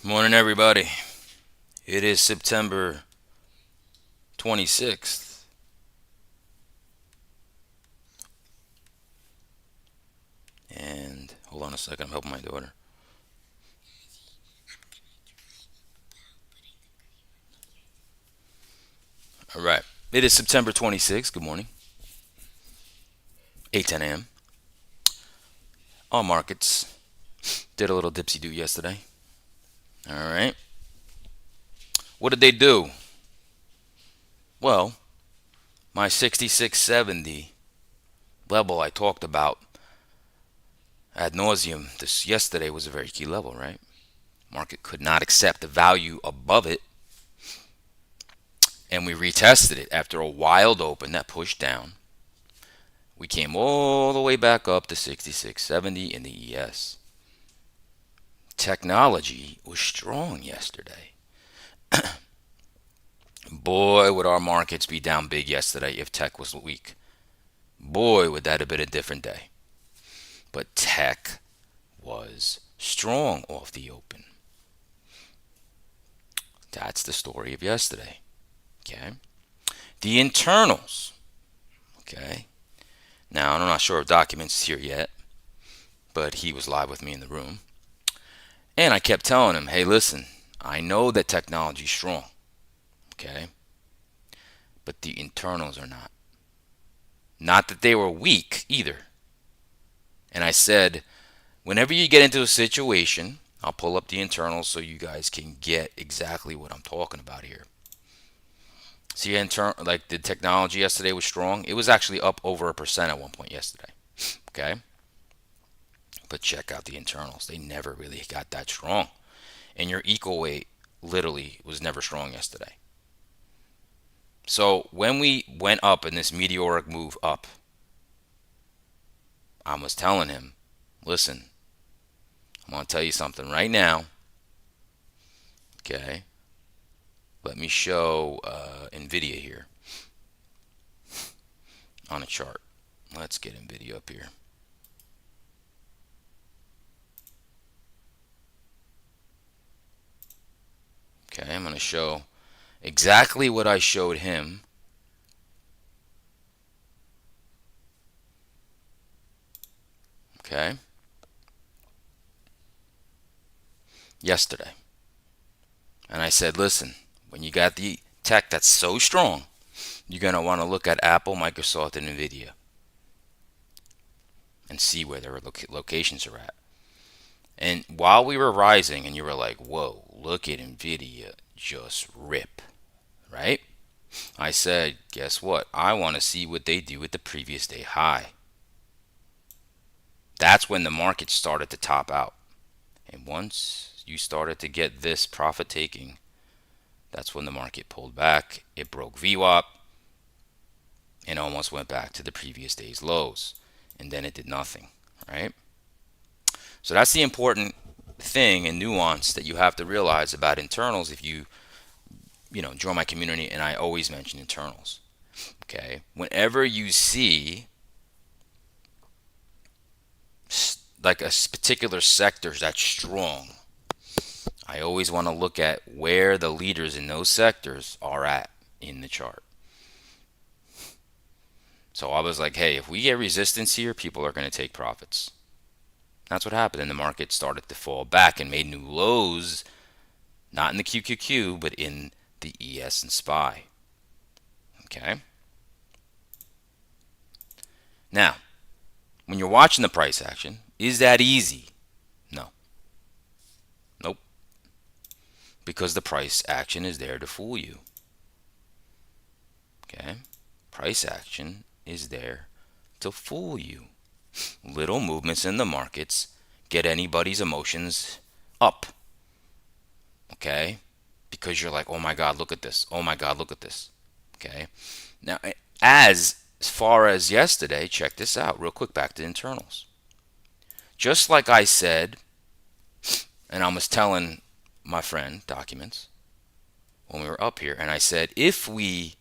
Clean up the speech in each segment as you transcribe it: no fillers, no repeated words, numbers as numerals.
Morning, everybody. It is September 26th. And hold on a second, I'm helping my daughter. All right. It is September 26th. Good morning. 8:10 a.m. All markets did a little dipsy do yesterday. All right. What did they do? Well, my 6670 level I talked about ad nauseum this yesterday was a very key level, right? Market could not accept the value above it, and we retested it after a wild open that pushed down. We came all the way back up to 6670 in the ES. Technology was strong yesterday. Boy, would our markets be down big yesterday if tech was weak. Boy, would that have been a different day. But tech was strong off the open. That's the story of yesterday. Okay. The internals. Okay. Now, I'm not sure if Documents is here yet, but he was live with me in the room. And I kept telling him, hey, listen, I know that technology is strong. Okay. But the internals are not. Not that they were weak either. And I said, whenever you get into a situation, I'll pull up the internals so you guys can get exactly what I'm talking about here. See, like the technology yesterday was strong. It was actually up over 1% at one point yesterday. Okay. But check out the internals. They never really got that strong. And your equal weight literally was never strong yesterday. So when we went up in this meteoric move up, I was telling him, listen, I'm going to tell you something right now. Okay. Let me show NVIDIA here on a chart. Let's get NVIDIA up here. Okay, I'm going to show exactly what I showed him. Okay. Yesterday. And I said, listen, when you got the tech that's so strong, you're going to want to look at Apple, Microsoft, and NVIDIA and see where their locations are at. And while we were rising, and you were like, whoa, look at NVIDIA just rip, right? I said, guess what? I want to see what they do at the previous day high. That's when the market started to top out. And once you started to get this profit taking, that's when the market pulled back. It broke VWAP and almost went back to the previous day's lows. And then it did nothing, right? So that's the important thing and nuance that you have to realize about internals if you join my community, and I always mention internals. Okay? Whenever you see like a particular sector that's strong, I always want to look at where the leaders in those sectors are at in the chart. So I was like, hey, if we get resistance here, people are going to take profits. That's what happened. And the market started to fall back and made new lows, not in the QQQ, but in the ES and SPY. Okay? Now, when you're watching the price action, is that easy? No. Nope. Because the price action is there to fool you. Okay? Price action is there to fool you. Little movements in the markets get anybody's emotions up. Okay? Because you're like, oh my God, look at this. Oh my God, look at this. Okay? Now, as far as yesterday, check this out real quick, back to internals. Just like I said, and I was telling my friend Documents when we were up here, and I said, if we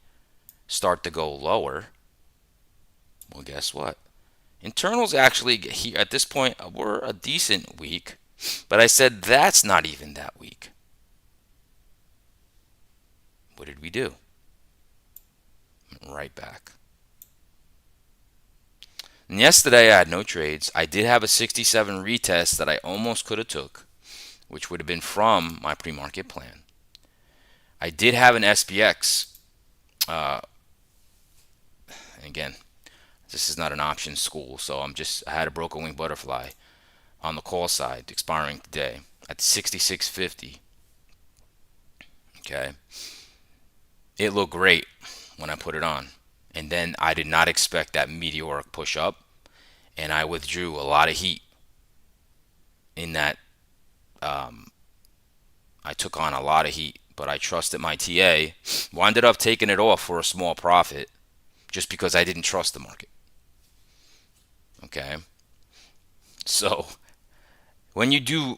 start to go lower, well, guess what? Internals actually, at this point, were a decent week, but I said that's not even that weak. did we do? Right back. And yesterday I had no trades. I did have a 67 retest that I almost could have took, which would have been from my pre-market plan. I did have an SPX. And again, this is not an option school, so I had a broker wing butterfly on the call side expiring today at 66.50. Okay. It looked great when I put it on. And then I did not expect that meteoric push up, and I withdrew a lot of heat in that. I took on a lot of heat, but I trusted my TA. Wound up taking it off for a small profit just because I didn't trust the market. Okay. So when you do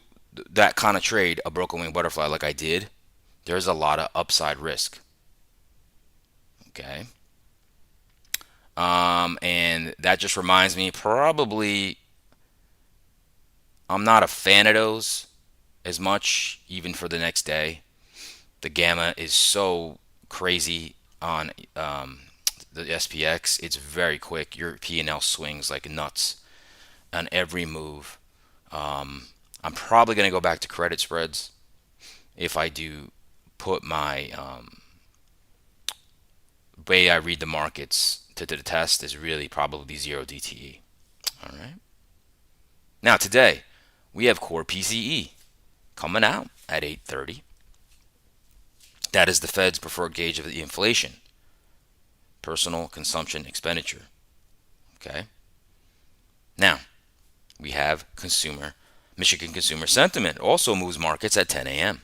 that kind of trade, a broken wing butterfly like I did, there's a lot of upside risk. Okay. And that just reminds me, probably I'm not a fan of those as much, even for the next day. The gamma is so crazy on the SPX. It's very quick. Your P&L swings like nuts on every move. I'm probably going to go back to credit spreads if I do put my way I read the markets to the test is really probably 0 DTE. All right. Now today we have core PCE coming out at 8:30. That is the Fed's preferred gauge of the inflation, personal consumption expenditure. Okay. Now we have Michigan consumer sentiment also moves markets at 10 a.m.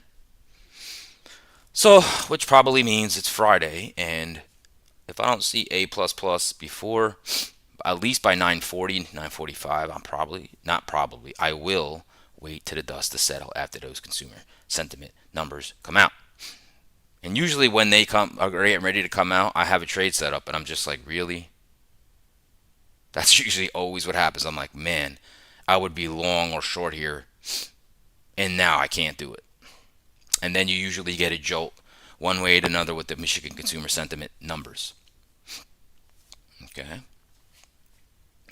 So, which probably means it's Friday, and if I don't see A++ before, at least by 9:40, 9:45, I will wait till the dust to settle after those consumer sentiment numbers come out. And usually when they are getting ready to come out, I have a trade set up, and I'm just like, really? That's usually always what happens. I'm like, man, I would be long or short here, and now I can't do it. And then you usually get a jolt one way or another with the Michigan consumer sentiment numbers. Okay.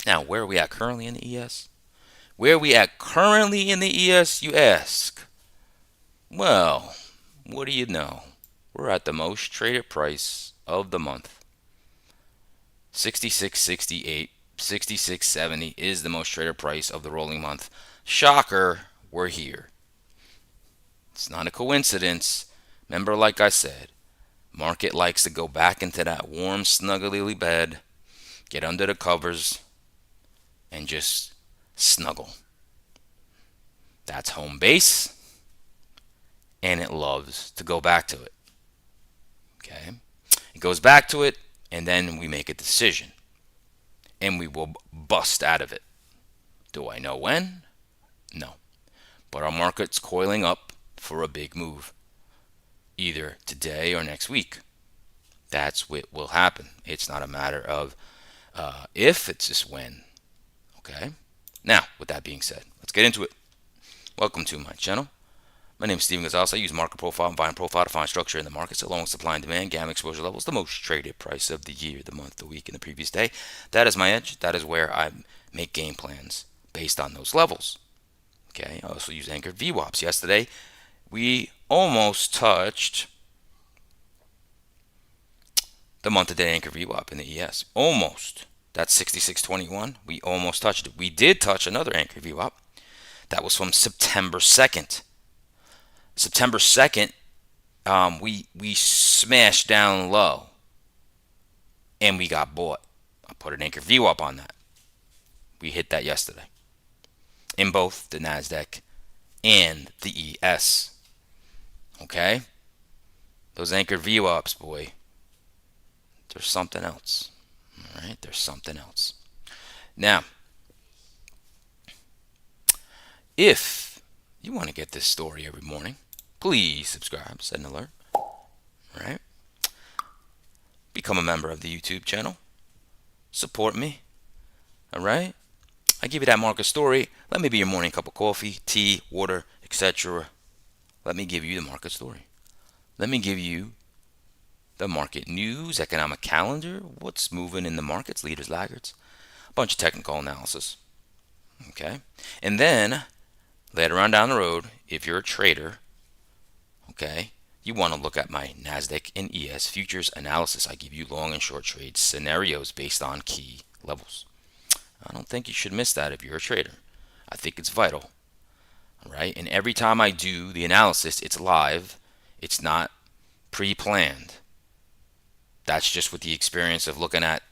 Now, where are we at currently in the ES? Where are we at currently in the ES, you ask? Well, what do you know? We're at the most traded price of the month. 66.68, 66.70 is the most traded price of the rolling month. Shocker, we're here. It's not a coincidence. Remember, like I said, market likes to go back into that warm, snuggly bed, get under the covers, and just snuggle. That's home base, and it loves to go back to it. Okay? It goes back to it, and then we make a decision, and we will bust out of it. Do I know when? No. But our market's coiling up for a big move, either today or next week. That's what will happen. It's not a matter of if, it's just when. Okay? Now, with that being said, let's get into it. Welcome to my channel. My name is Steven Gonzalez. I use market profile and buying profile to find structure in the markets along with supply and demand, gamma exposure levels, the most traded price of the year, the month, the week, and the previous day. That is my edge. That is where I make game plans based on those levels. Okay, I also use anchored VWAPs. Yesterday, we almost touched the month-to-day anchor VWAP in the ES. Almost. That's 66.21. We almost touched it. We did touch another anchor VWAP. That was from September 2nd. September 2nd, we smashed down low, and we got bought. I put an anchor VWAP on that. We hit that yesterday in both the NASDAQ and the ES. Okay? Those anchored VWAPs, boy, there's something else. All right? There's something else. Now, if you want to get this story every morning, please subscribe, set an alert. All right? Become a member of the YouTube channel. Support me. All right? I give you that market story. Let me be your morning cup of coffee, tea, water, etc. Let me give you the market story. Let me give you the market news, economic calendar, what's moving in the markets, leaders, laggards, a bunch of technical analysis. Okay. And then later on down the road, if you're a trader, okay, you want to look at my NASDAQ and ES futures analysis. I give you long and short trade scenarios based on key levels. I don't think you should miss that if you're a trader. I think it's vital. All right. And every time I do the analysis, it's live. It's not pre-planned. That's just with the experience of looking at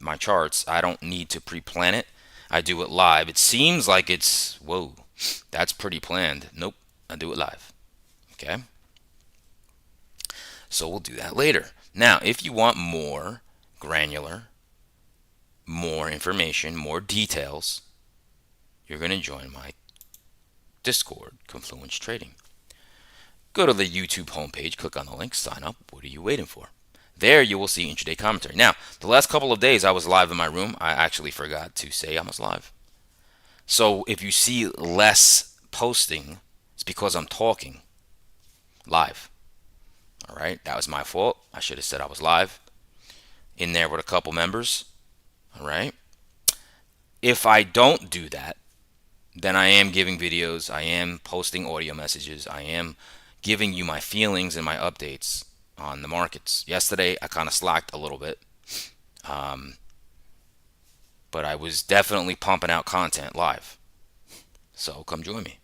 my charts. I don't need to pre-plan it. I do it live. It seems like it's, whoa, that's pretty planned. Nope, I do it live. Okay. So we'll do that later. Now, if you want more granular, more information, more details, you're going to join my Discord, Confluence Trading. Go to the YouTube homepage, click on the link, sign up. What are you waiting for? There you will see intraday commentary. Now, the last couple of days I was live in my room. I actually forgot to say I was live. So if you see less posting, it's because I'm talking live. All right, that was my fault. I should have said I was live in there with a couple members. All right. If I don't do that, then I am giving videos, I am posting audio messages, I am giving you my feelings and my updates on the markets. Yesterday, I kind of slacked a little bit, but I was definitely pumping out content live. So come join me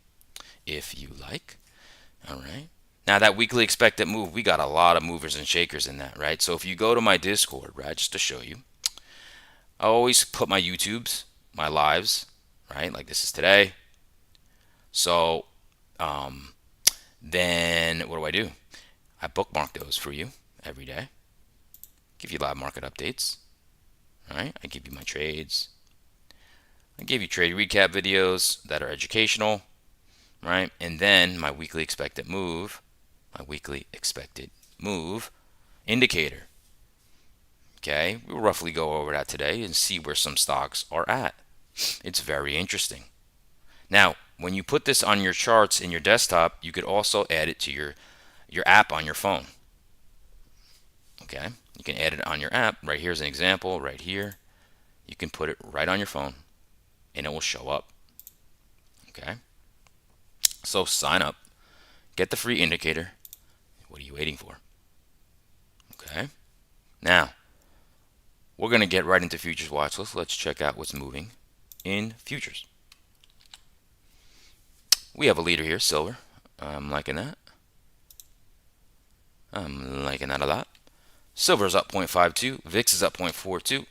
if you like. All right. Now that weekly expected move, we got a lot of movers and shakers in that, right? So if you go to my Discord, right, just to show you, I always put my YouTubes, my lives, right? Like this is today. So then what do? I bookmark those for you every day. Give you live market updates. All right. I give you my trades. I give you trade recap videos that are educational, right? And then my weekly expected move indicator. Okay, we'll roughly go over that today and see where some stocks are at. It's very interesting. Now, when you put this on your charts in your desktop, you could also add it to your app on your phone. Okay, you can add it on your app. Right here's an example. Right here, you can put it right on your phone, and it will show up. Okay, so sign up, get the free indicator. What are you waiting for? Okay, now we're going to get right into futures watch list. Let's check out what's moving in futures. We have a leader here, silver. I'm liking that. I'm liking that a lot. Silver is up 0.52. VIX is up 0.42.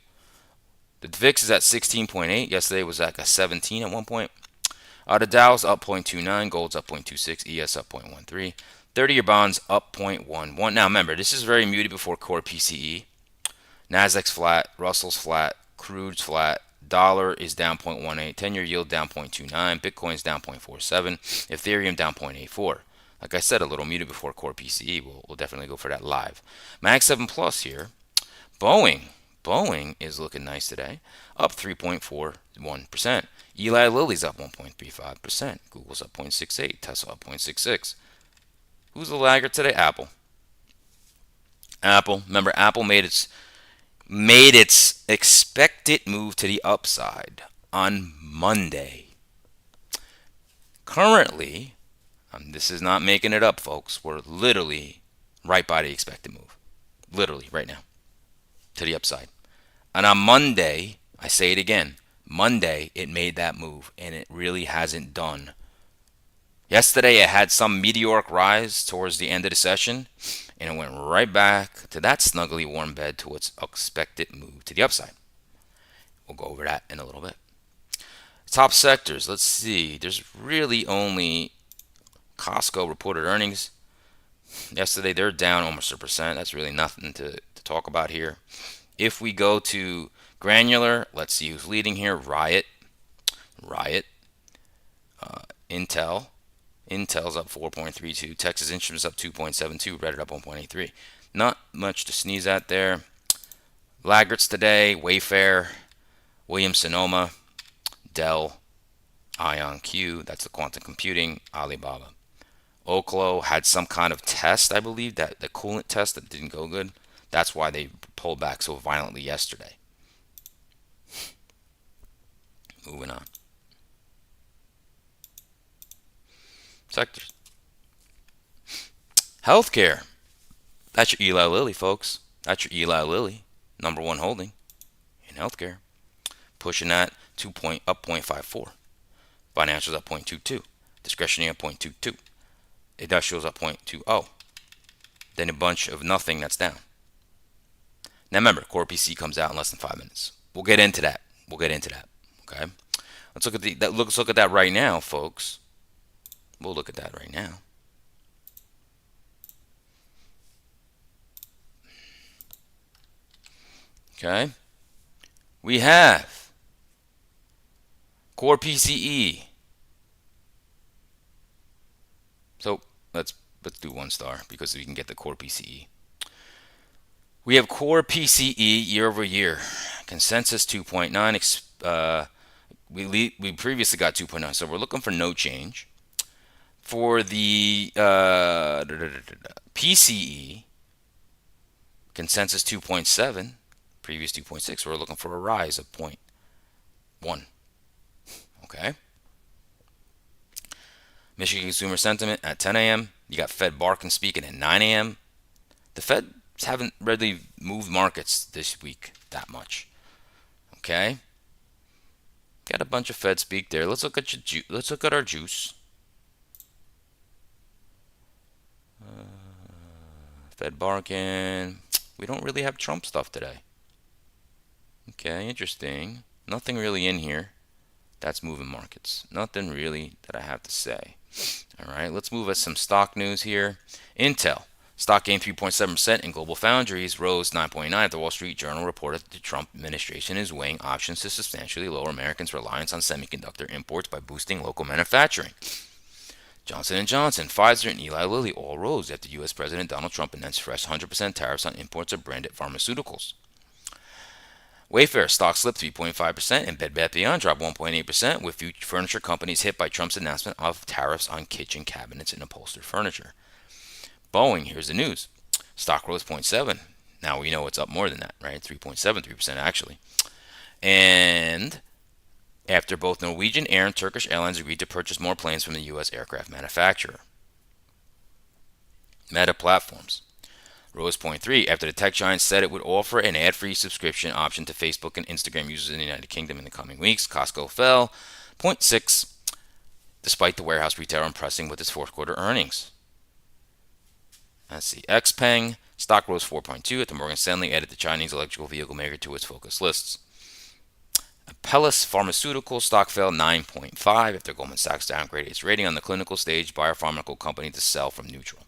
The VIX is at 16.8. Yesterday was like a 17 at one point. The Dow's up 0.29. Gold's up 0.26. ES up 0.13. 30-year bonds up 0.11. Now remember, this is very muted before core PCE. Nasdaq's flat. Russell's flat. Crude's flat. Dollar is down 0.18. 10-year yield down 0.29. Bitcoin's down 0.47. Ethereum down 0.84. Like I said, a little muted before core PCE. We'll definitely go for that live. Mag 7 Plus here. Boeing is looking nice today. Up 3.41%. Eli Lilly's up 1.35%. Google's up 0.68. Tesla up 0.66. Who's the laggard today? Apple. Remember, Apple made its expected move to the upside on Monday. Currently, this is not making it up, folks. We're literally right by the expected move. Literally right now to the upside. And on Monday, I say it again, Monday it made that move, and it really hasn't done. Yesterday it had some meteoric rise towards the end of the session, and it went right back to that snugly warm bed to its expected move to the upside. We'll go over that in a little bit. Top sectors, let's see. There's really only Costco reported earnings. Yesterday they're down almost 1%. That's really nothing to talk about here. If we go to granular, let's see who's leading here. Riot. Intel's up 4.32. Texas Instruments up 2.72. Reddit up 1.83. Not much to sneeze at there. Laggards today: Wayfair, Williams Sonoma, Dell, IonQ. That's the quantum computing. Alibaba. Oklo had some kind of test, I believe, that the coolant test that didn't go good. That's why they pulled back so violently yesterday. Moving on. Sectors. Healthcare. That's your Eli Lilly, folks. That's your Eli Lilly. Number one holding in healthcare. Pushing that up 0.54. Financials up 0.22. Discretionary up 0.22. Industrials up 0.20. Then a bunch of nothing that's down. Now remember, core PCE comes out in less than 5 minutes. We'll get into that. Okay. Let's look at that right now, folks. We'll look at that right now. Okay. We have core PCE. So let's do 1 star because we can get the core PCE. We have core PCE year over year. Consensus 2.9. We previously got 2.9, so we're looking for no change. For the PCE, consensus 2.7, previous 2.6. We're looking for a rise of 0.1. Okay. Michigan consumer sentiment at 10 a.m. You got Fed Barkin speaking at 9 a.m. The Fed haven't really moved markets this week that much. Okay. Got a bunch of Fed speak there. Let's look at our juice. Fed Barkin. We don't really have Trump stuff today. Okay, interesting. Nothing really in here that's moving markets. Nothing really that I have to say. All right, let's move at some stock news here. Intel. Stock gained 3.7% and Global Foundries rose 9.9%. The Wall Street Journal reported that the Trump administration is weighing options to substantially lower Americans' reliance on semiconductor imports by boosting local manufacturing. Johnson & Johnson, Pfizer, and Eli Lilly all rose after U.S. President Donald Trump announced fresh 100% tariffs on imports of branded pharmaceuticals. Wayfair stock slipped 3.5% and Bed Bath & Beyond dropped 1.8%, with furniture companies hit by Trump's announcement of tariffs on kitchen cabinets and upholstered furniture. Boeing, here's the news. Stock rose 0.7%. Now we know it's up more than that, right? 3.73% actually. And after both Norwegian Air and Turkish Airlines agreed to purchase more planes from the U.S. aircraft manufacturer. Meta Platforms rose 0.3% after the tech giant said it would offer an ad-free subscription option to Facebook and Instagram users in the United Kingdom in the coming weeks. Costco fell 0.6% despite the warehouse retailer impressing with its fourth quarter earnings. Let's see. Xpeng stock rose 4.2% after Morgan Stanley added the Chinese electrical vehicle maker to its focus lists. Apellis Pharmaceuticals stock fell 9.5% after Goldman Sachs downgraded its rating on the clinical stage biopharmaceutical company to sell from neutral.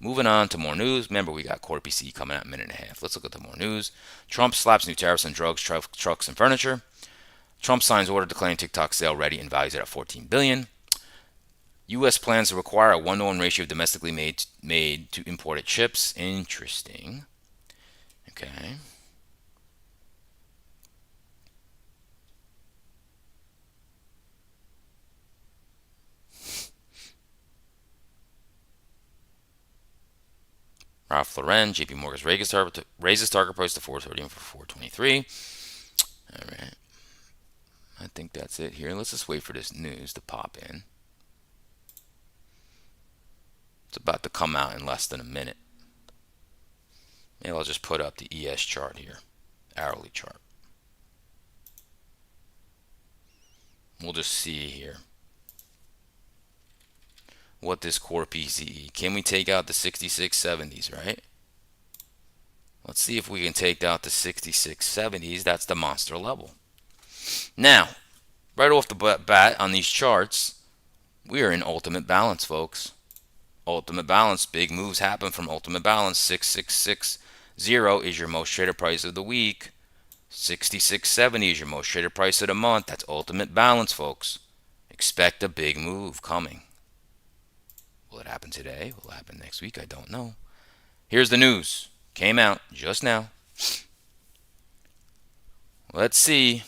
Moving on to more news. Remember, we got core PCE coming out in a minute and a half. Let's look at the more news. Trump slaps new tariffs on drugs, trucks, and furniture. Trump signs order declaring TikTok sale ready and values it at $14 billion. U.S. plans to require a 1-to-1 ratio of domestically made to imported chips. Interesting. Okay. Ralph Lauren, JP Morgan's raises target price to $430 from $423. All right. I think that's it here. Let's just wait for this news to pop in. It's about to come out in less than a minute. Maybe I'll just put up the ES chart here, hourly chart. We'll just see here what this core PCE. Can we take out the 6670s, right? Let's see if we can take out the 6670s. That's the monster level. Now, right off the bat on these charts, we are in ultimate balance, folks. Ultimate balance. Big moves happen from ultimate balance. 6660 is your most traded price of the week. 6670 is your most traded price of the month. That's ultimate balance, folks. Expect a big move coming. Will it happen today? Will it happen next week? I don't know. Here's the news. Came out just now. Let's see.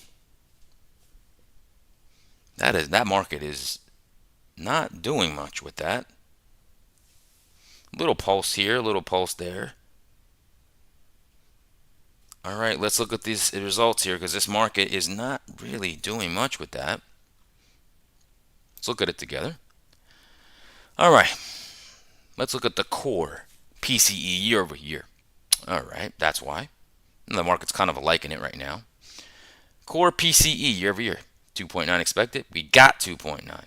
That market is not doing much with that. Little pulse here, little pulse there. All right, let's look at these results here because this market is not really doing much with that. Let's look at it together. All right, let's look at the core PCE year over year. All right, that's why. And the market's kind of liking it right now. Core PCE year over year, 2.9 expected. We got 2.9.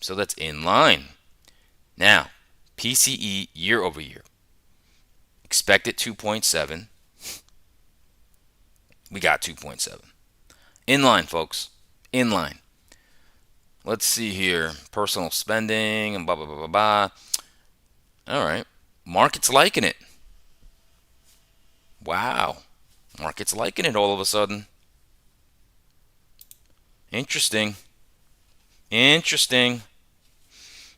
So that's in line. Now, PCE year over year, expected 2.7. We got 2.7. In line, folks. In line. Let's see here. Personal spending and blah, blah, blah, blah, blah. All right. Market's liking it. Wow. Market's liking it all of a sudden. Interesting. Interesting.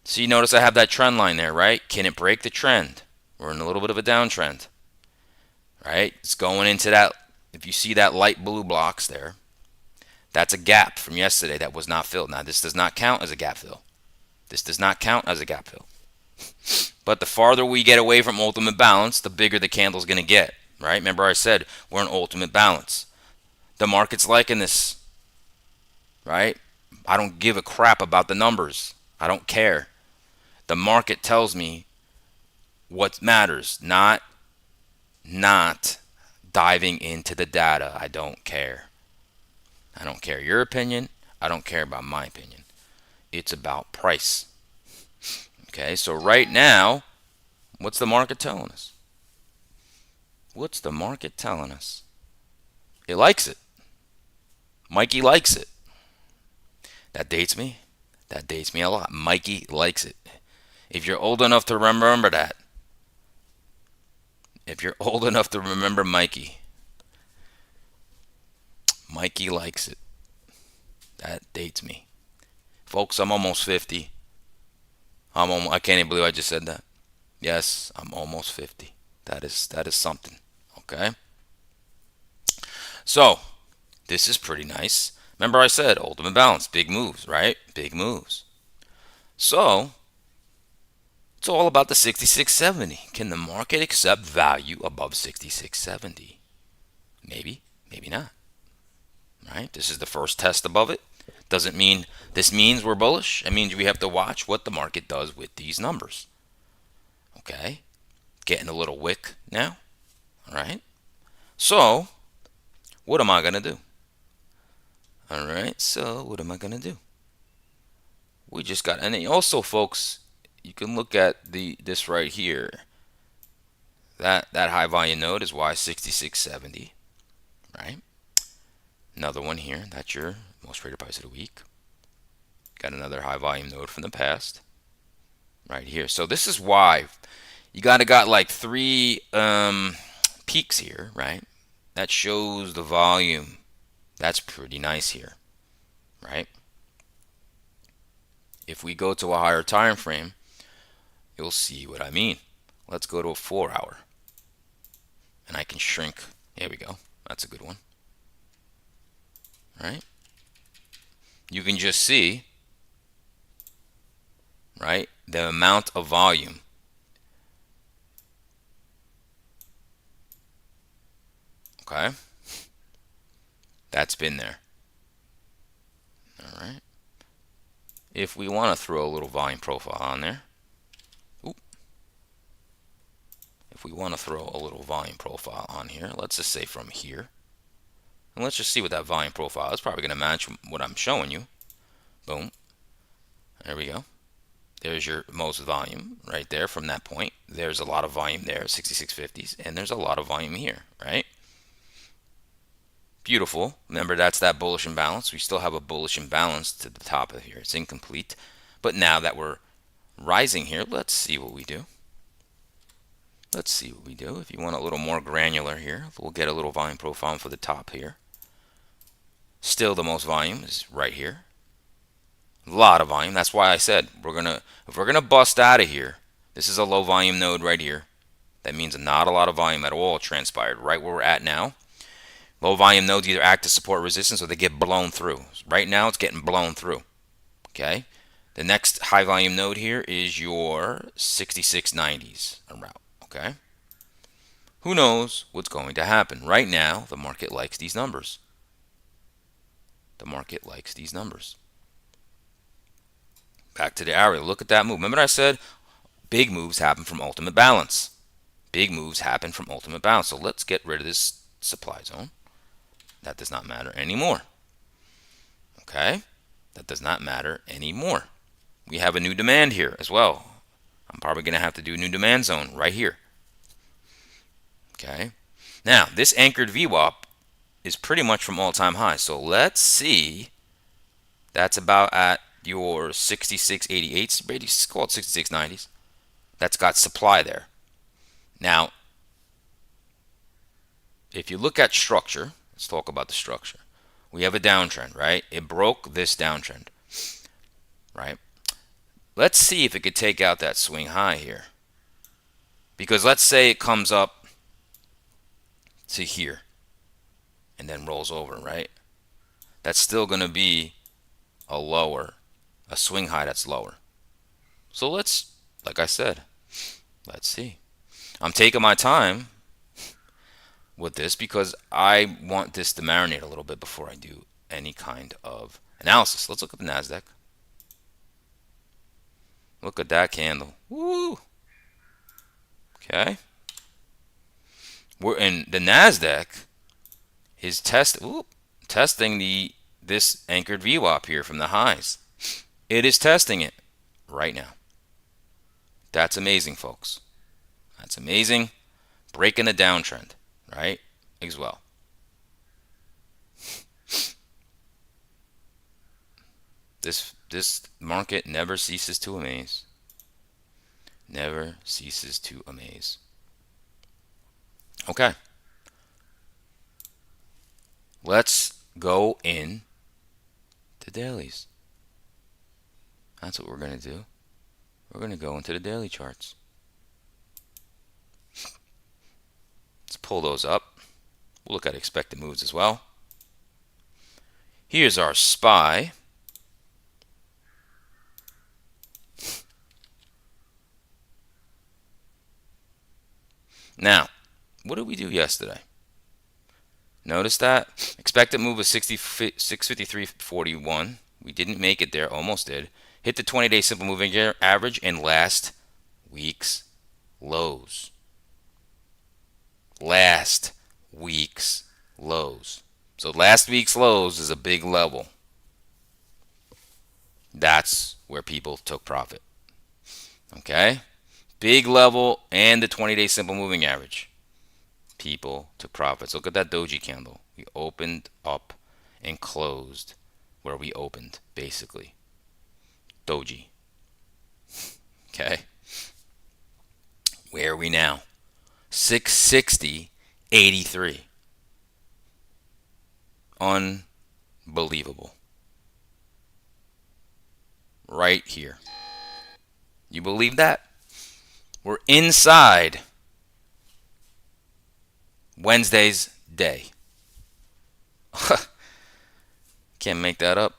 See, notice I have that trend line there, right? Can it break the trend? We're in a little bit of a downtrend, right? It's going into that. If you see that light blue blocks there, that's a gap from yesterday that was not filled. Now, this does not count as a gap fill. This does not count as a gap fill. But the farther we get away from ultimate balance, the bigger the candle's going to get, right? Remember I said we're in ultimate balance. The market's liking this, right? I don't give a crap about the numbers. I don't care. The market tells me what matters, not diving into the data. I don't care. I don't care your opinion. I don't care about my opinion. It's about price. Okay, so right now, what's the market telling us? What's the market telling us? It likes it. Mikey likes it. That dates me. That dates me a lot. Mikey likes it. If you're old enough to remember that, if you're old enough to remember Mikey, Mikey likes it. That dates me. Folks, I'm almost 50. I can't even believe I just said that. Yes, I'm almost 50. That is something. Okay? So, this is pretty nice. Remember I said ultimate balance, big moves, right? Big moves. So, it's all about the 6670. Can the market accept value above 6670? Maybe, maybe not. Right? This is the first test above it. Doesn't mean this means we're bullish. It means we have to watch what the market does with these numbers. Okay? Getting a little wick now. All right? So, what am I going to do? All right? So, what am I going to do? We just got, and then also, folks, you can look at this right here. That high volume node is Y6670, right? Another one here. That's your most traded price of the week. Got another high volume node from the past, right here. So this is why you got like three peaks here, right? That shows the volume. That's pretty nice here, right? If we go to a higher time frame, you'll see what I mean. Let's go to a 4-hour. And I can shrink. There we go. That's a good one. Right? You can just see, right, the amount of volume. Okay? That's been there. All right? If we want to throw a little volume profile on there, if we want to throw a little volume profile on here, let's just say from here, and let's just see what that volume profile is. Probably going to match what I'm showing you. Boom. There we go. There's your most volume right there from that point. There's a lot of volume there, 6650s, and there's a lot of volume here, right? Beautiful. Remember, that's that bullish imbalance. We still have a bullish imbalance to the top of here. It's incomplete. But now that we're rising here, let's see what we do. Let's see what we do. If you want a little more granular here, we'll get a little volume profile for the top here. Still the most volume is right here. A lot of volume. That's why I said if we're gonna bust out of here, this is a low volume node right here. That means not a lot of volume at all transpired right where we're at now. Low volume nodes either act to support resistance or they get blown through. Right now it's getting blown through. Okay? The next high volume node here is your 6690s route. Okay? Who knows what's going to happen? Right now, the market likes these numbers. The market likes these numbers. Back to the area. Look at that move. Remember I said big moves happen from ultimate balance. Big moves happen from ultimate balance. So let's get rid of this supply zone. That does not matter anymore. Okay? That does not matter anymore. We have a new demand here as well. I'm probably going to have to do a new demand zone right here. Okay? Now, this anchored VWAP is pretty much from all-time highs. So let's see. That's about at your 66.88s, call it 66.90s. That's got supply there. Now, if you look at structure, let's talk about the structure. We have a downtrend, right? It broke this downtrend, right? Let's see if it could take out that swing high here. Because let's say it comes up to here and then rolls over, right? That's still going to be a swing high that's lower. So let's, like I said, let's see. I'm taking my time with this because I want this to marinate a little bit before I do any kind of analysis. Let's look at the NASDAQ. Look at that candle. Woo! Okay. We're in the NASDAQ is testing this anchored VWAP here from the highs. It is testing it right now. That's amazing, folks. That's amazing. Breaking the downtrend, right? As well. This market never ceases to amaze. Never ceases to amaze. Okay. Let's go in to dailies. That's what we're going to do. We're going to go into the daily charts. Let's pull those up. We'll look at expected moves as well. Here's our SPY. Now, what did we do yesterday? Notice that expected move was 653.41. We didn't make it there, almost did. Hit the 20-day simple moving average and last week's lows. Last week's lows. So last week's lows is a big level. That's where people took profit. Okay? Big level and the 20-day simple moving average. People took profits. Look at that doji candle. We opened up and closed where we opened, basically. Doji. Okay? Where are we now? 660.83. Unbelievable. Right here. You believe that? We're inside Wednesday's day. Can't make that up.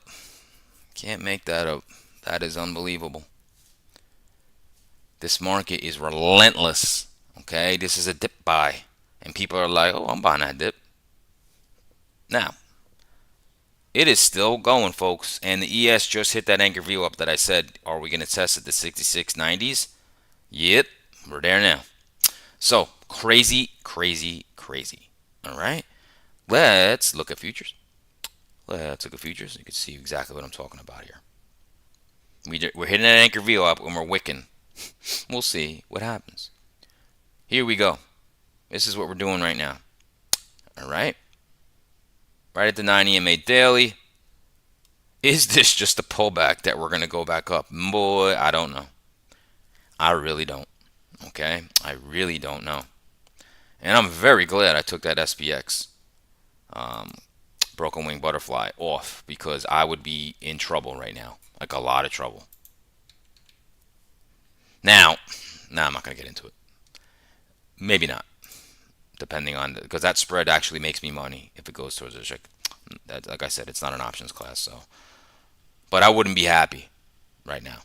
Can't make that up. That is unbelievable. This market is relentless. Okay, this is a dip buy. And people are like, oh, I'm buying that dip. Now, it is still going, folks. And the ES just hit that anchor view up that I said, are we going to test at the 66.90s? Yep, we're there now. So, crazy, crazy, crazy. All right, let's look at futures. Let's look at futures. You can see exactly what I'm talking about here. We're hitting an anchor view up and we're wicking. We'll see what happens. Here we go. This is what we're doing right now. All right. Right at the 9 EMA daily. Is this just a pullback that we're going to go back up? Boy, I don't know. I really don't. Okay? I really don't know. And I'm very glad I took that SPX broken wing butterfly off because I would be in trouble right now. Like a lot of trouble. Now I'm not going to get into it. Maybe not. Depending on, because that spread actually makes me money if it goes towards a check. Like I said, it's not an options class, so. But I wouldn't be happy right now.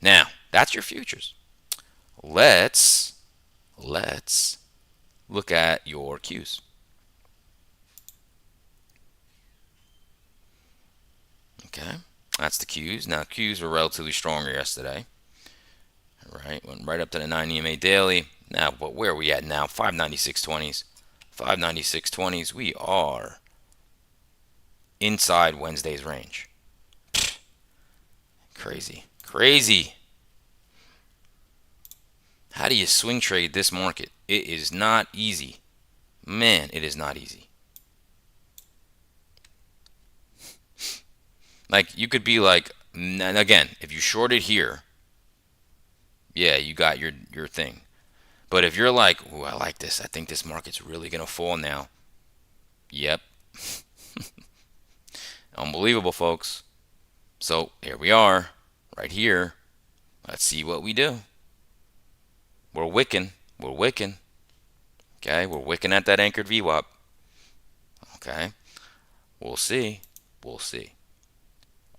Now, that's your futures. Let's look at your Qs. Okay, that's the Qs. Now Qs were relatively stronger yesterday. All right, went right up to the 9 EMA daily. Now, but where are we at now? 596.20s. 596.20s. We are inside Wednesday's range. Crazy. Crazy. How do you swing trade this market? It is not easy. Man, it is not easy. Like, you could be like, and again, if you shorted here, yeah, you got your thing. But if you're like, ooh, I like this. I think this market's really going to fall now. Yep. Unbelievable, folks. So here we are, right here. Let's see what we do. We're wicking. We're wicking. Okay, we're wicking at that anchored VWAP. Okay, we'll see. We'll see.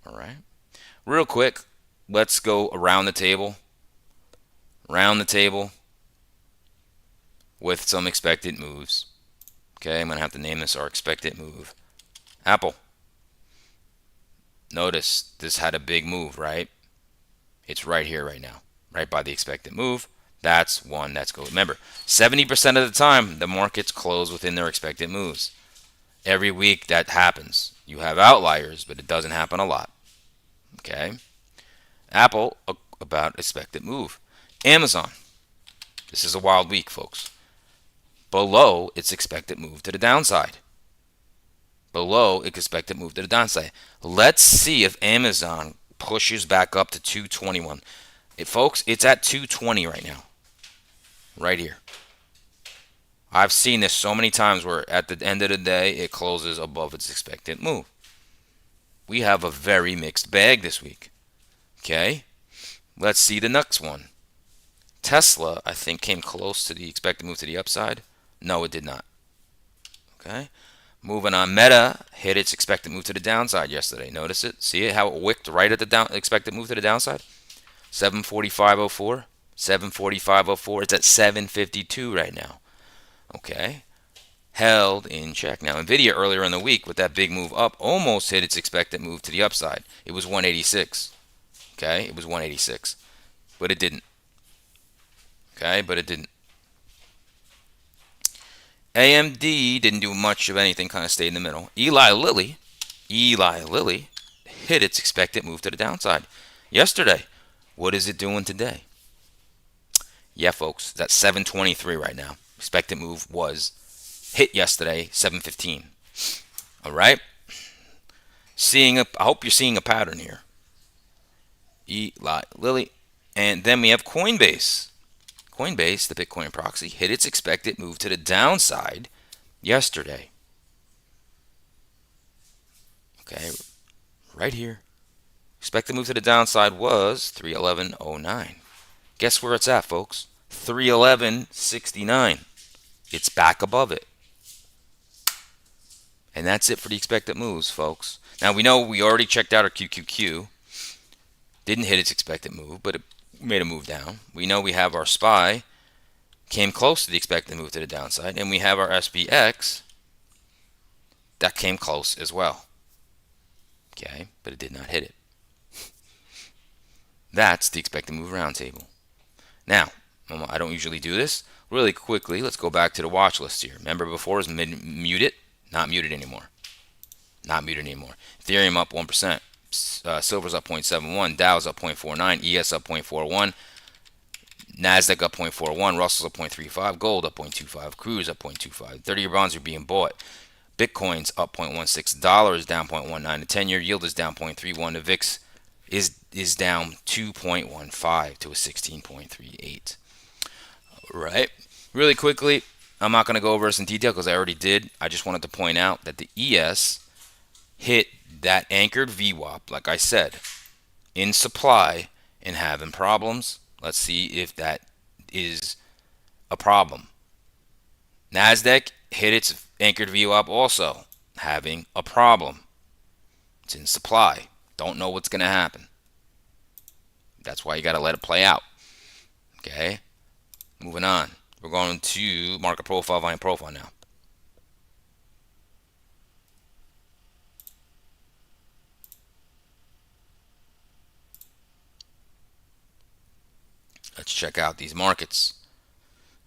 All right. Real quick, let's go around the table. Around the table with some expected moves. Okay, I'm going to have to name this our expected move. Apple. Notice this had a big move, right? It's right here right now, right by the expected move. That's one that's good. Remember, 70% of the time, the markets close within their expected moves. Every week that happens. You have outliers, but it doesn't happen a lot. Okay? Apple, about expected move. Amazon. This is a wild week, folks. Below its expected move to the downside. Below its expected move to the downside. Let's see if Amazon pushes back up to 221. Folks, it's at 220 right now. Right here. I've seen this so many times where at the end of the day, it closes above its expected move. We have a very mixed bag this week. Okay? Let's see the next one. Tesla, I think, came close to the expected move to the upside. No, it did not. Okay? Moving on, Meta hit its expected move to the downside yesterday. Notice it? See it? How it wicked right at the expected move to the downside? 745.04. 745.04. It's at 752 right now. Okay? Held in check. Now, NVIDIA earlier in the week with that big move up almost hit its expected move to the upside. It was 186. Okay? It was 186. But it didn't. Okay? But it didn't. AMD didn't do much of anything, kind of stayed in the middle. Eli Lilly hit its expected move to the downside yesterday. What is it doing today? Yeah, folks, that's 723 right now. Expected move was hit yesterday, 715. All right? I hope you're seeing a pattern here. Eli Lilly. And then we have Coinbase. Coinbase, the Bitcoin proxy, hit its expected move to the downside yesterday. Okay, right here. Expected move to the downside was 311.09. Guess where it's at, folks? 311.69. It's back above it. And that's it for the expected moves, folks. Now, we know we already checked out our QQQ. Didn't hit its expected move, but it made a move down. We know we have our SPY, came close to the expected move to the downside, and we have our SPX that came close as well. Okay, but it did not hit it. That's the expected move roundtable. Now, I don't usually do this. Really quickly, let's go back to the watch list here. Remember before it was muted? Not muted anymore. Not muted anymore. Ethereum up 1%. Silver's up 0.71, Dow's up 0.49, ES up 0.41, Nasdaq up 0.41, Russell's up 0.35, gold up 0.25, crude up 0.25. 30-year bonds are being bought. Bitcoin's up 0.16, dollars down 0.19, the 10-year yield is down 0.31, the VIX is down 2.15 to a 16.38. All right. Really quickly, I'm not going to go over this in detail because I already did. I just wanted to point out that the ES hit that anchored VWAP, like I said, in supply and having problems. Let's see if that is a problem. Nasdaq hit its anchored VWAP also, having a problem. It's in supply. Don't know what's going to happen. That's why you got to let it play out. Okay? Moving on. We're going to market profile, volume profile now. Let's check out these markets.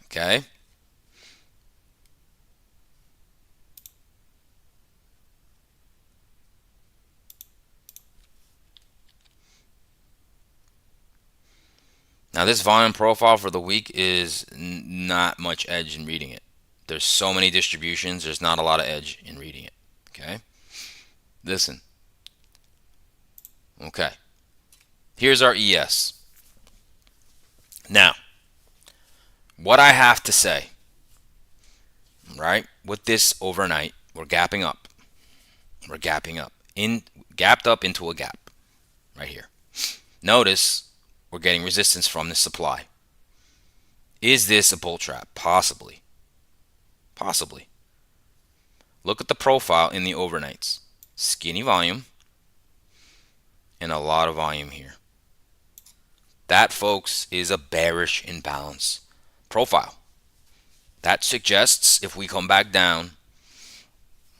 Okay. Now this volume profile for the week is not much edge in reading it. There's so many distributions, there's not a lot of edge in reading it. Okay. Listen. Okay. Here's our ES. Now, what I have to say, right, with this overnight, we're gapping up. We're gapping up. Gapped up into a gap right here. Notice we're getting resistance from the supply. Is this a bull trap? Possibly. Possibly. Look at the profile in the overnights. Skinny volume and a lot of volume here. That, folks, is a bearish imbalance profile. That suggests if we come back down,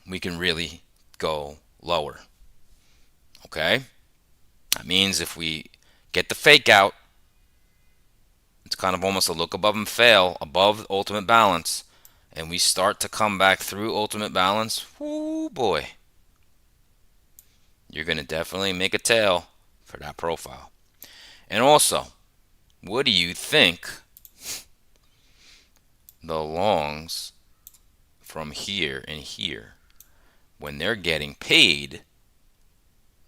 we can really go lower. Okay? That means if we get the fake out, it's kind of almost a look above and fail above ultimate balance, and we start to come back through ultimate balance, whoo boy, you're going to definitely make a tail for that profile. And also, what do you think the longs from here and here, when they're getting paid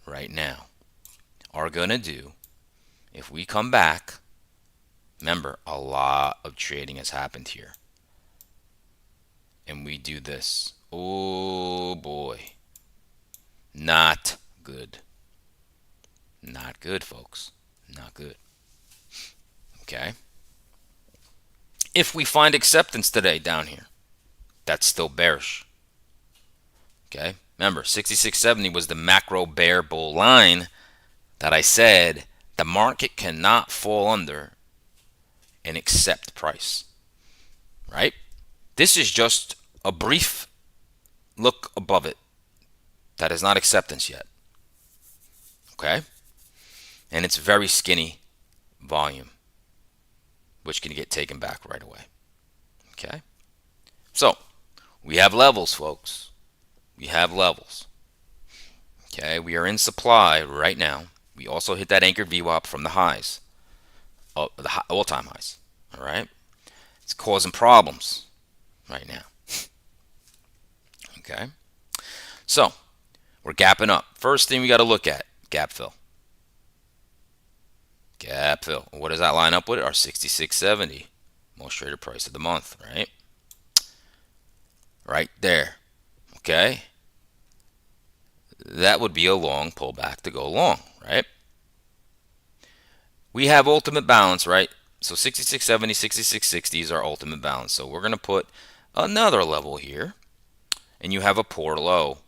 right now, are going to do if we come back? Remember, a lot of trading has happened here. And we do this. Oh boy. Not good. Not good, folks. Not good. Okay. If we find acceptance today down here, that's still bearish. Okay. Remember, 6670 was the macro bear bull line that I said the market cannot fall under and accept price. Right? This is just a brief look above it. That is not acceptance yet. Okay? And it's very skinny volume, which can get taken back right away. Okay? So, we have levels, folks. We have levels. Okay? We are in supply right now. We also hit that anchored VWAP from the highs, the all-time highs. All right? It's causing problems right now. Okay? So, we're gapping up. First thing we got to look at, gap fill. Gap fill. What does that line up with? Our 6670. Most traded price of the month, right? Right there. Okay? That would be a long pullback to go long, right? We have ultimate balance, right? So 6670, 6660 is our ultimate balance. So we're going to put another level here. And you have a poor low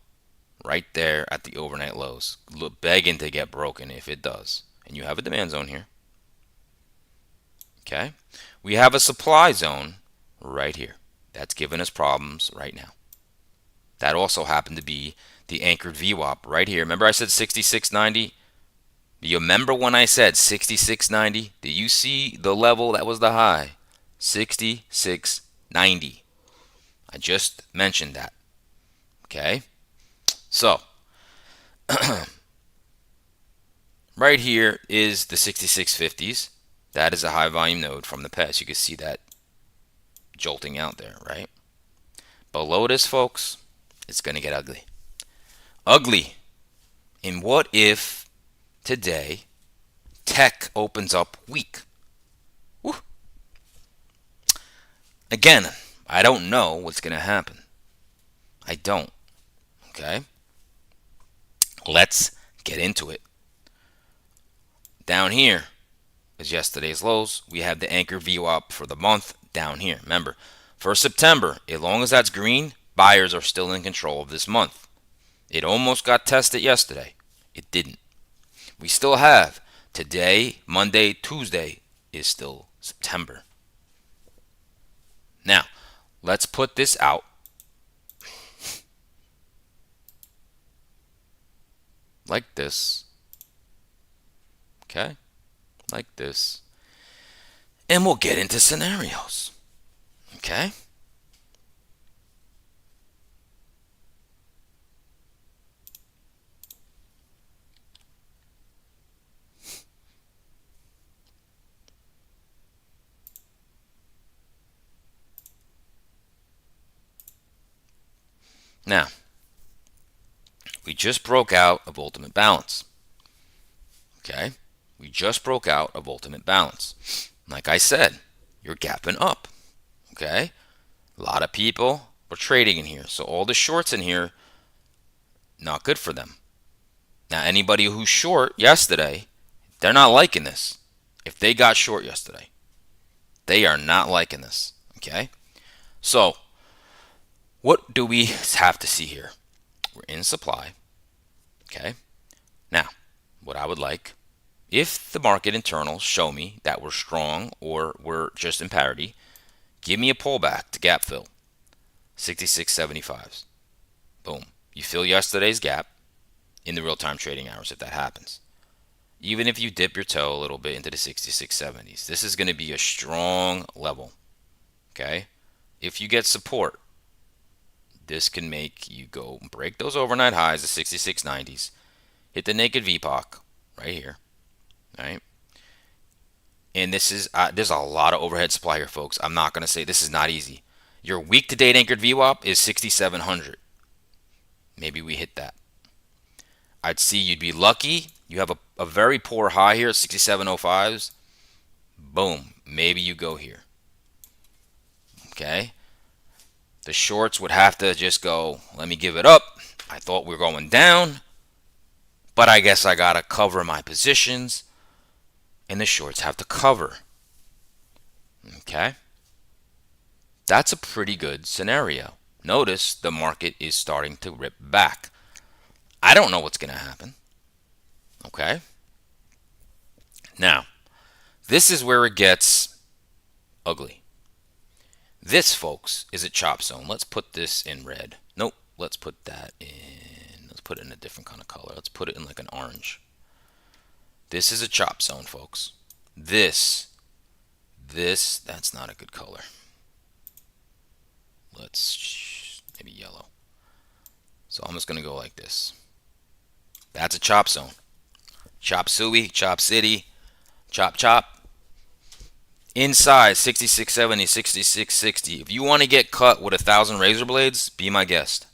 right there at the overnight lows, begging to get broken if it does. And you have a demand zone here. Okay. We have a supply zone right here. That's giving us problems right now. That also happened to be the anchored VWAP right here. Remember I said 6690? Do you remember when I said 6690? Do you see the level that was the high? 6690. I just mentioned that. Okay. So, right here is the 6650s. That is a high volume node from the past. You can see that jolting out there, right? Below this, folks, it's going to get ugly. Ugly. And what if today tech opens up weak? Woo. Again, I don't know what's going to happen. I don't. Okay? Let's get into it. Down here is yesterday's lows. We have the anchor VWAP for the month down here. Remember, for September, as long as that's green, buyers are still in control of this month. It almost got tested yesterday. It didn't. We still have today, Monday, Tuesday is still September. Now, let's put this out. Like this. Okay? Like this. And we'll get into scenarios. Okay? Now, we just broke out of ultimate balance. Okay? We just broke out of ultimate balance. Like I said, you're gapping up. Okay? A lot of people are trading in here. So all the shorts in here, not good for them. Now, anybody who's short yesterday, they're not liking this. If they got short yesterday, they are not liking this. Okay? So, what do we have to see here? We're in supply. Okay? Now, what I would like, if the market internals show me that we're strong or we're just in parity, give me a pullback to gap fill. 66.75s. Boom. You fill yesterday's gap in the real-time trading hours if that happens. Even if you dip your toe a little bit into the 66.70s, this is going to be a strong level. Okay? If you get support, this can make you go break those overnight highs, the 66.90s, hit the naked VPOC right here. All right? And this is there's a lot of overhead supply here, folks. I'm not going to say this is not easy. Your week-to-date anchored VWAP is 6,700. Maybe we hit that. I'd see you'd be lucky. You have a very poor high here, 67.05s. Boom. Maybe you go here. Okay? The shorts would have to just go, let me give it up. I thought we were going down, but I guess I got to cover my positions, and the shorts have to cover. Okay? That's a pretty good scenario. Notice the market is starting to rip back. I don't know what's going to happen. Okay? Now, this is where it gets ugly. This, folks, is a chop zone. Let's put this in red. Nope. Let's put that in. Let's put it in a different kind of color. Let's put it in like an orange. This is a chop zone, folks. This, that's not a good color. Let's maybe yellow. So I'm just going to go like this. That's a chop zone. Chop suey, chop city, chop chop. Inside 66.70, 66.60. If you want to get cut with 1,000 razor blades, be my guest.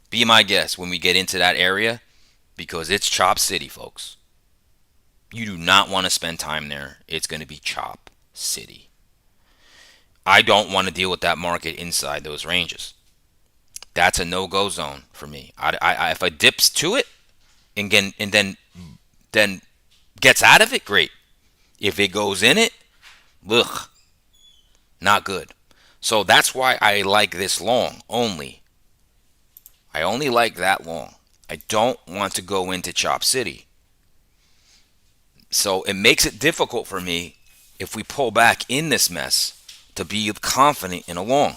Be my guest when we get into that area, because it's chop city, folks. You do not want to spend time there. It's going to be chop city. I don't want to deal with that market inside those ranges. That's a no-go zone for me. If I dips to it and then gets out of it, great. If it goes in it, ugh, not good. So that's why I like this long only. I only like that long. I don't want to go into chop city. So it makes it difficult for me if we pull back in this mess to be confident in a long.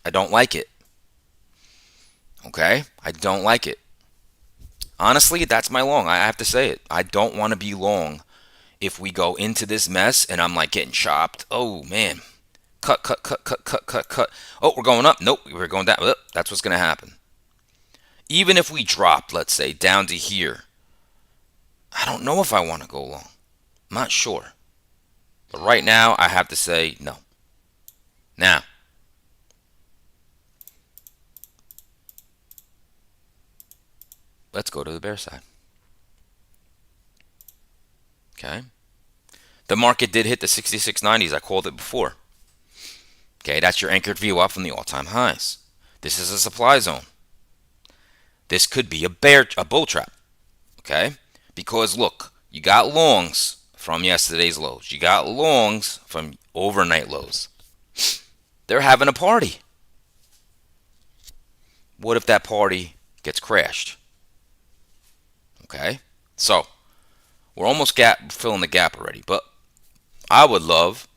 I don't like it. Okay? I don't like it. Honestly, that's my long. I have to say it. I don't want to be long if we go into this mess and I'm like getting chopped. Oh, man. Cut. Oh, we're going up. Nope, we're going down. That's what's going to happen. Even if we drop, let's say, down to here, I don't know if I want to go long. I'm not sure. But right now, I have to say no. Now, let's go to the bear side. Okay. The market did hit the 66.90s. I called it before. Okay, that's your anchored VWAP from the all-time highs. This is a supply zone. This could be a bull trap. Okay? Because look, you got longs from yesterday's lows. You got longs from overnight lows. They're having a party. What if that party gets crashed? Okay? So, we're almost filling the gap already, but I would love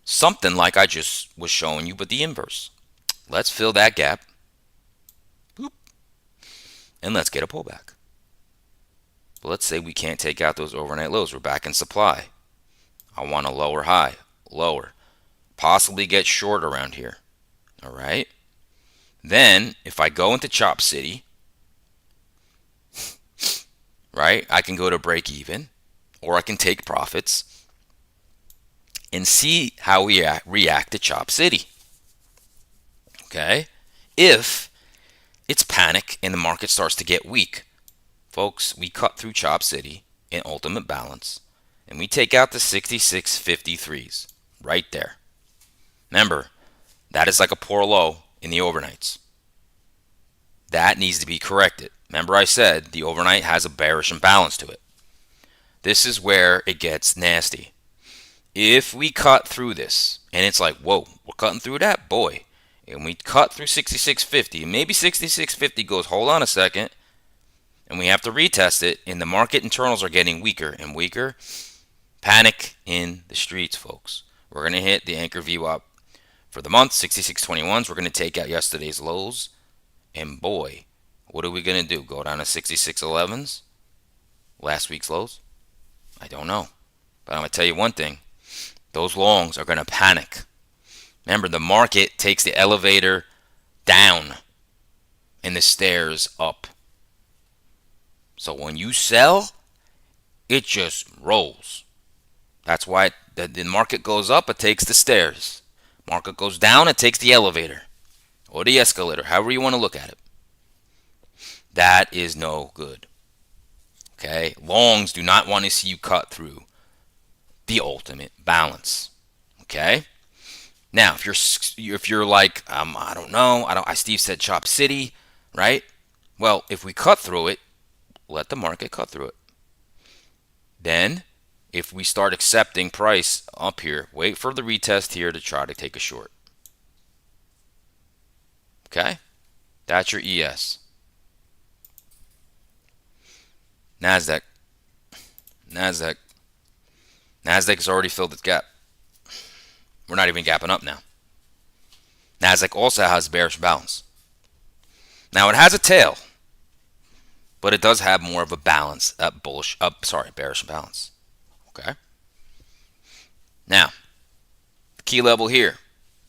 Something like I just was showing you, but the inverse. Let's fill that gap. Boop, and let's get a pullback. But let's say we can't take out those overnight lows. We're back in supply. I want a lower high, lower. Possibly get short around here. All right. Then if I go into Chop City, right, I can go to break even, or I can take profits and see how we react to Chop City. Okay. If it's panic and the market starts to get weak, folks, we cut through Chop City in ultimate balance and we take out the 66.53s right there. Remember, that is like a poor low in the overnights. That needs to be corrected. Remember I said the overnight has a bearish imbalance to it. This is where it gets nasty. If we cut through this and it's like, whoa, we're cutting through that, boy, and we cut through 66.50, maybe 66.50 goes, hold on a second, and we have to retest it, and the market internals are getting weaker and weaker, panic in the streets, folks. We're going to hit the anchor VWAP for the month, 66.21s. We're going to take out yesterday's lows, and boy, what are we going to do? Go down to 66.11s? Last week's lows? I don't know. But I'm going to tell you one thing. Those longs are going to panic. Remember, the market takes the elevator down and the stairs up. So when you sell, it just rolls. That's why the market goes up, it takes the stairs. Market goes down, it takes the elevator or the escalator, however you want to look at it. That is no good. Okay? Longs do not want to see you cut through the ultimate balance. Okay? Now, if you're like, I don't know, Steve said Chop City, right? Well, if we cut through it, let the market cut through it. Then, if we start accepting price up here, wait for the retest here to try to take a short. Okay? That's your ES. Nasdaq has already filled its gap. We're not even gapping up now. Nasdaq also has bearish balance. Now it has a tail, but it does have more of a balance, bearish balance. Okay. Now, the key level here,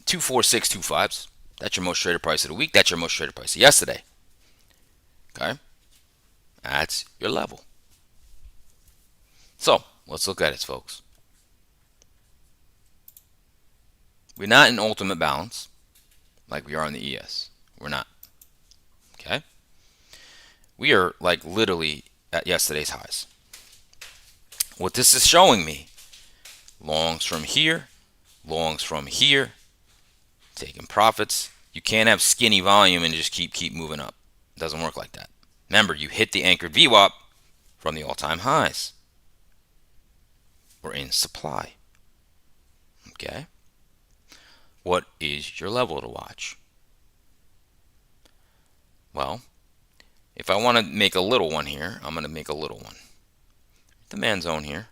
24625s. That's your most traded price of the week. That's your most traded price of yesterday. Okay. That's your level. So let's look at it, folks. We're not in ultimate balance like we are on the ES. We're not. Okay? We are like literally at yesterday's highs. What this is showing me, longs from here, taking profits. You can't have skinny volume and just keep moving up. It doesn't work like that. Remember, you hit the anchored VWAP from the all-time highs. We're in supply. Okay? What is your level to watch? Well, if I want to make a little one here, I'm going to make a little one. Demand zone here.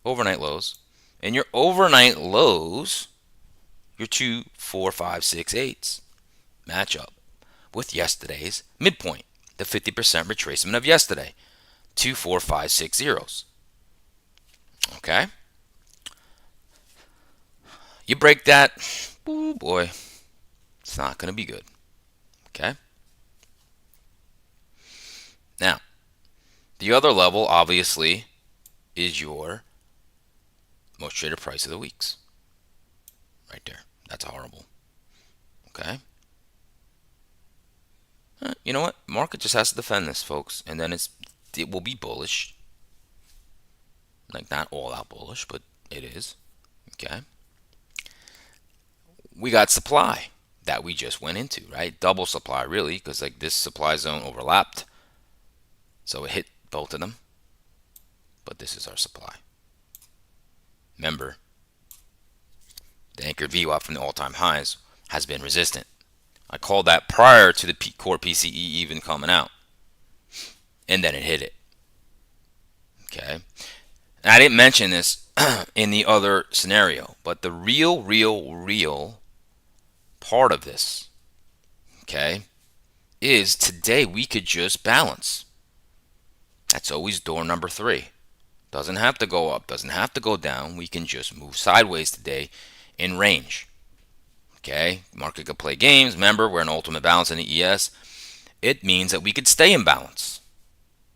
Overnight lows. And your overnight lows, your 2, 4, 5, 6, 8s match up with yesterday's midpoint, the 50% retracement of yesterday, 2, 4, 5, 6 zeros. Okay? You break that, ooh boy, it's not going to be good. Okay? Now, the other level, obviously, is your most traded price of the weeks. Right there. That's horrible. Okay? You know what? Market just has to defend this, folks. And then it will be bullish. Like, not all out bullish, but it is. Okay? We got supply that we just went into, right? Double supply, really, because like this supply zone overlapped. So it hit both of them. But this is our supply. Remember, the anchored VWAP from the all-time highs has been resistant. I called that prior to the core PCE even coming out. And then it hit it. Okay. And I didn't mention this in the other scenario. But the real part of this, okay, is today we could just balance. That's always door number 3. Doesn't have to go up, doesn't have to go down. We can just move sideways today in range. Okay, market could play games. Remember, we're in ultimate balance in the ES. It means that we could stay in balance.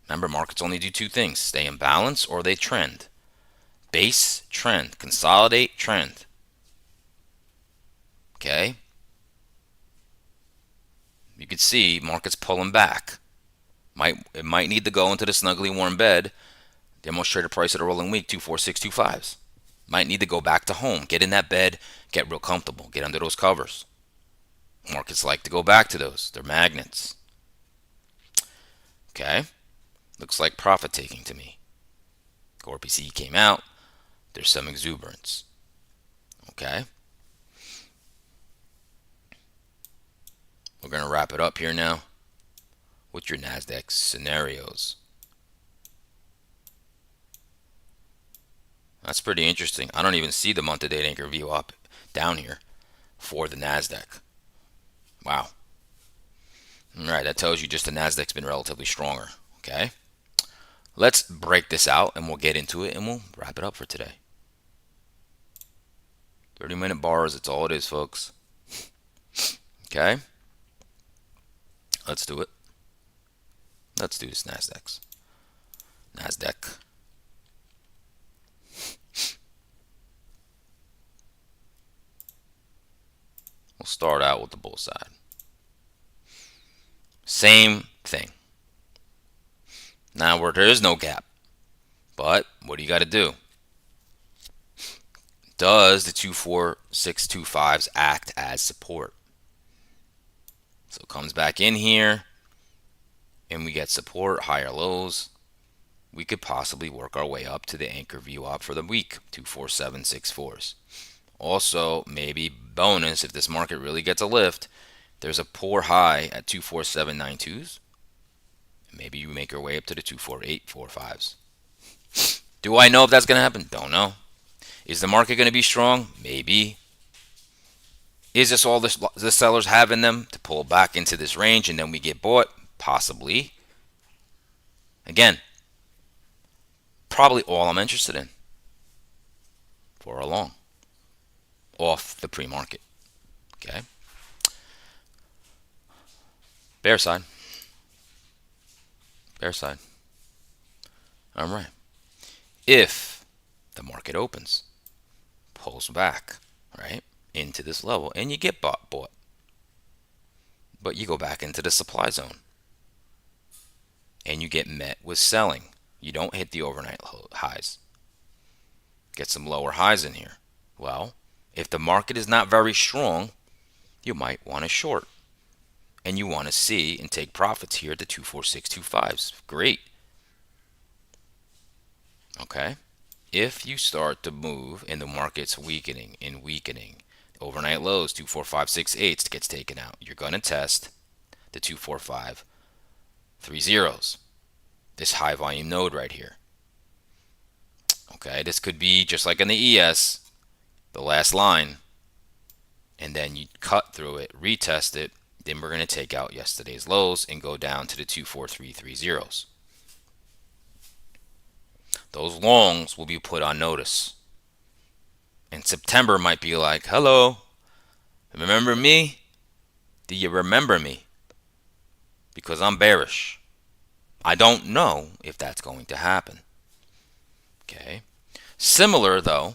Remember, markets only do 2 things: stay in balance or they trend. Base, trend, consolidate, trend. Okay, you can see markets pulling back. It might need to go into the snugly warm bed. Demonstrated price at a rolling week, 24625s. Might need to go back to home, get in that bed, get real comfortable, get under those covers. Markets like to go back to those. They're magnets. Okay, looks like profit taking to me. Core PCE came out. There's some exuberance. Okay, we're going to wrap it up here now. What's your NASDAQ scenarios? That's pretty interesting. I don't even see the month-to-date anchor view up down here for the NASDAQ. Wow. All right, that tells you just the NASDAQ's been relatively stronger. Okay, let's break this out and we'll get into it and we'll wrap it up for today. 30-minute bars, it's all it is, folks. Okay, let's do it. Let's do this NASDAQ. We'll start out with the bull side. Same thing. Now, where there is no gap, but what do you got to do? Does the 24625s act as support? So it comes back in here, and we get support, higher lows. We could possibly work our way up to the anchor view up for the week, 24764s. Also, maybe bonus, if this market really gets a lift, there's a poor high at 24792s. Maybe you make your way up to the 24845s. Do I know if that's going to happen? Don't know. Is the market going to be strong? Maybe. Is this all the sellers have in them to pull back into this range and then we get bought? Possibly. Again, probably all I'm interested in for a long off the pre-market. Okay. Bear side. Bear side. All right. If the market opens, pulls back, right, into this level, and you get bought, but you go back into the supply zone, and you get met with selling. You don't hit the overnight highs. Get some lower highs in here. Well, if the market is not very strong, you might want to short. And you want to see and take profits here at the 24625s. Great. Okay. If you start to move and the market's weakening, overnight lows, 24568 gets taken out. You're going to test the 24530s. This high volume node right here. Okay, this could be just like in the ES, the last line, and then you cut through it, retest it. Then we're going to take out yesterday's lows and go down to the 24330s. Those longs will be put on notice. And September might be like, hello, remember me? Do you remember me? Because I'm bearish. I don't know if that's going to happen. Okay. Similar though,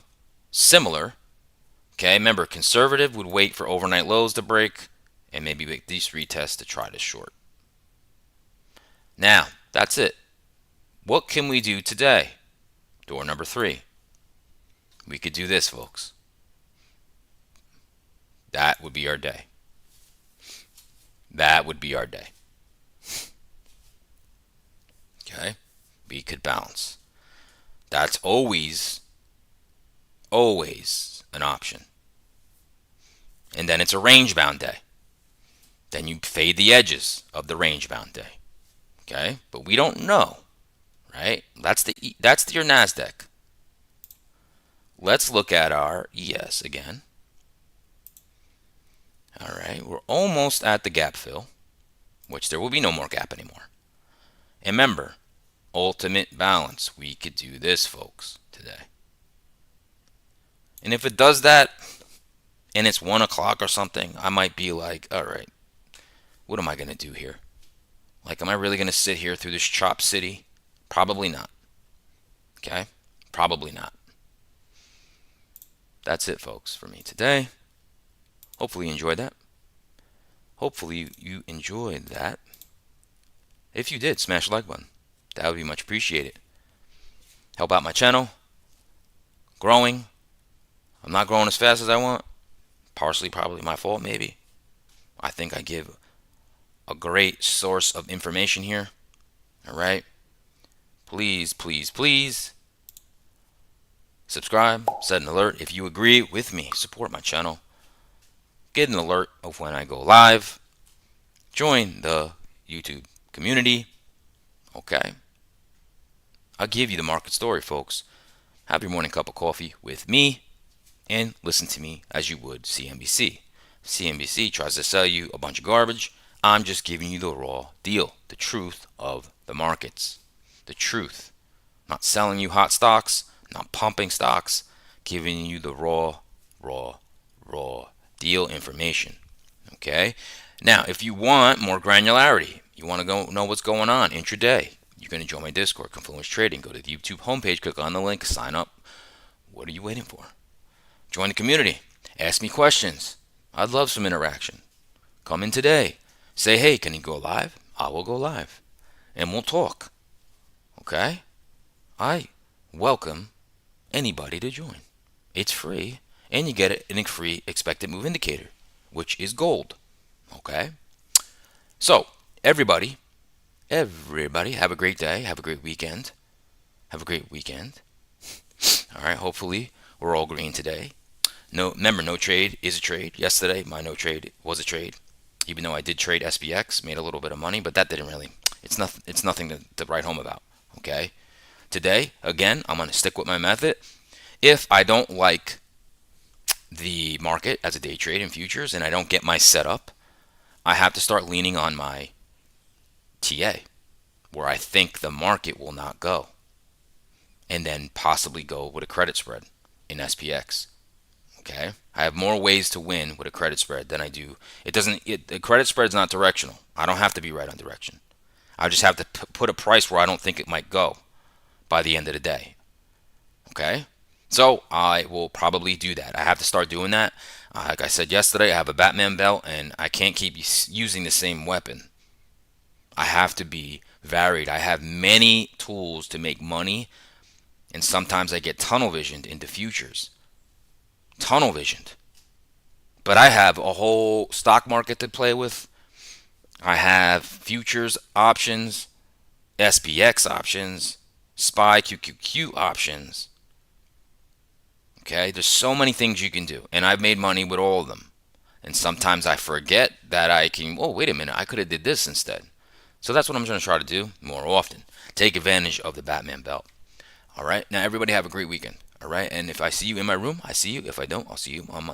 okay, remember, conservative would wait for overnight lows to break and maybe make these retests to try to short. Now, that's it. What can we do today? Door number 3. We could do this, folks. That would be our day. That would be our day. Okay? We could bounce. That's always an option. And then it's a range-bound day. Then you fade the edges of the range-bound day. Okay? But we don't know, right? That's your NASDAQ. let's look at our ES again. All right, we're almost at the gap fill, which there will be no more gap anymore. And remember, ultimate balance. We could do this, folks, today. And if it does that and it's 1 o'clock or something, I might be like, all right, what am I going to do here? Like, am I really going to sit here through this chop city? Probably not. Okay? Probably not. That's it, folks, for me today. Hopefully you enjoyed that. Hopefully you enjoyed that. If you did, smash the like button. That would be much appreciated. Help out my channel. Growing. I'm not growing as fast as I want. Partially probably my fault, maybe. I think I give a great source of information here. All right. Please, please, please subscribe, set an alert if you agree with me. Support my channel. Get an alert of when I go live. Join the YouTube community. Okay. I'll give you the market story, folks. Have your morning cup of coffee with me and listen to me as you would CNBC. CNBC tries to sell you a bunch of garbage. I'm just giving you the raw deal, the truth of the markets. The truth. Not selling you hot stocks, not pumping stocks, giving you the raw deal information. Okay? Now, if you want more granularity, you want to go know what's going on intraday, you're going to join my Discord, Confluence Trading. Go to the YouTube homepage, click on the link, sign up. What are you waiting for? Join the community. Ask me questions. I'd love some interaction. Come in today. Say, hey, can you go live? I will go live. And we'll talk. Okay? I welcome anybody to join. It's free. And you get a free expected move indicator, which is gold. Okay? So, everybody, have a great day. Have a great weekend. Have a great weekend. All right, hopefully we're all green today. No, remember, no trade is a trade. Yesterday, my no trade was a trade. Even though I did trade SPX, made a little bit of money, but that didn't really, it's nothing to write home about. Okay? Today, again, I'm going to stick with my method. If I don't like the market as a day trade in futures and I don't get my setup, I have to start leaning on my TA, where I think the market will not go, and then possibly go with a credit spread in SPX. Okay, I have more ways to win with a credit spread than I do. The credit spread is not directional. I don't have to be right on direction. I just have to put a price where I don't think it might go by the end of the day. Okay, so I will probably do that. I have to start doing that. Like I said yesterday, I have a Batman belt, and I can't keep using the same weapon. I have to be varied. I have many tools to make money, and sometimes I get tunnel visioned into futures. Tunnel visioned. But I have a whole stock market to play with. I have futures options, SPX options, SPY QQQ options. Okay, there's so many things you can do, and I've made money with all of them. And sometimes I forget that I can, oh, wait a minute, I could have did this instead. So that's what I'm going to try to do more often. Take advantage of the Batman belt. All right, now everybody have a great weekend. All right, and if I see you in my room, I see you. If I don't, I'll see you on Monday.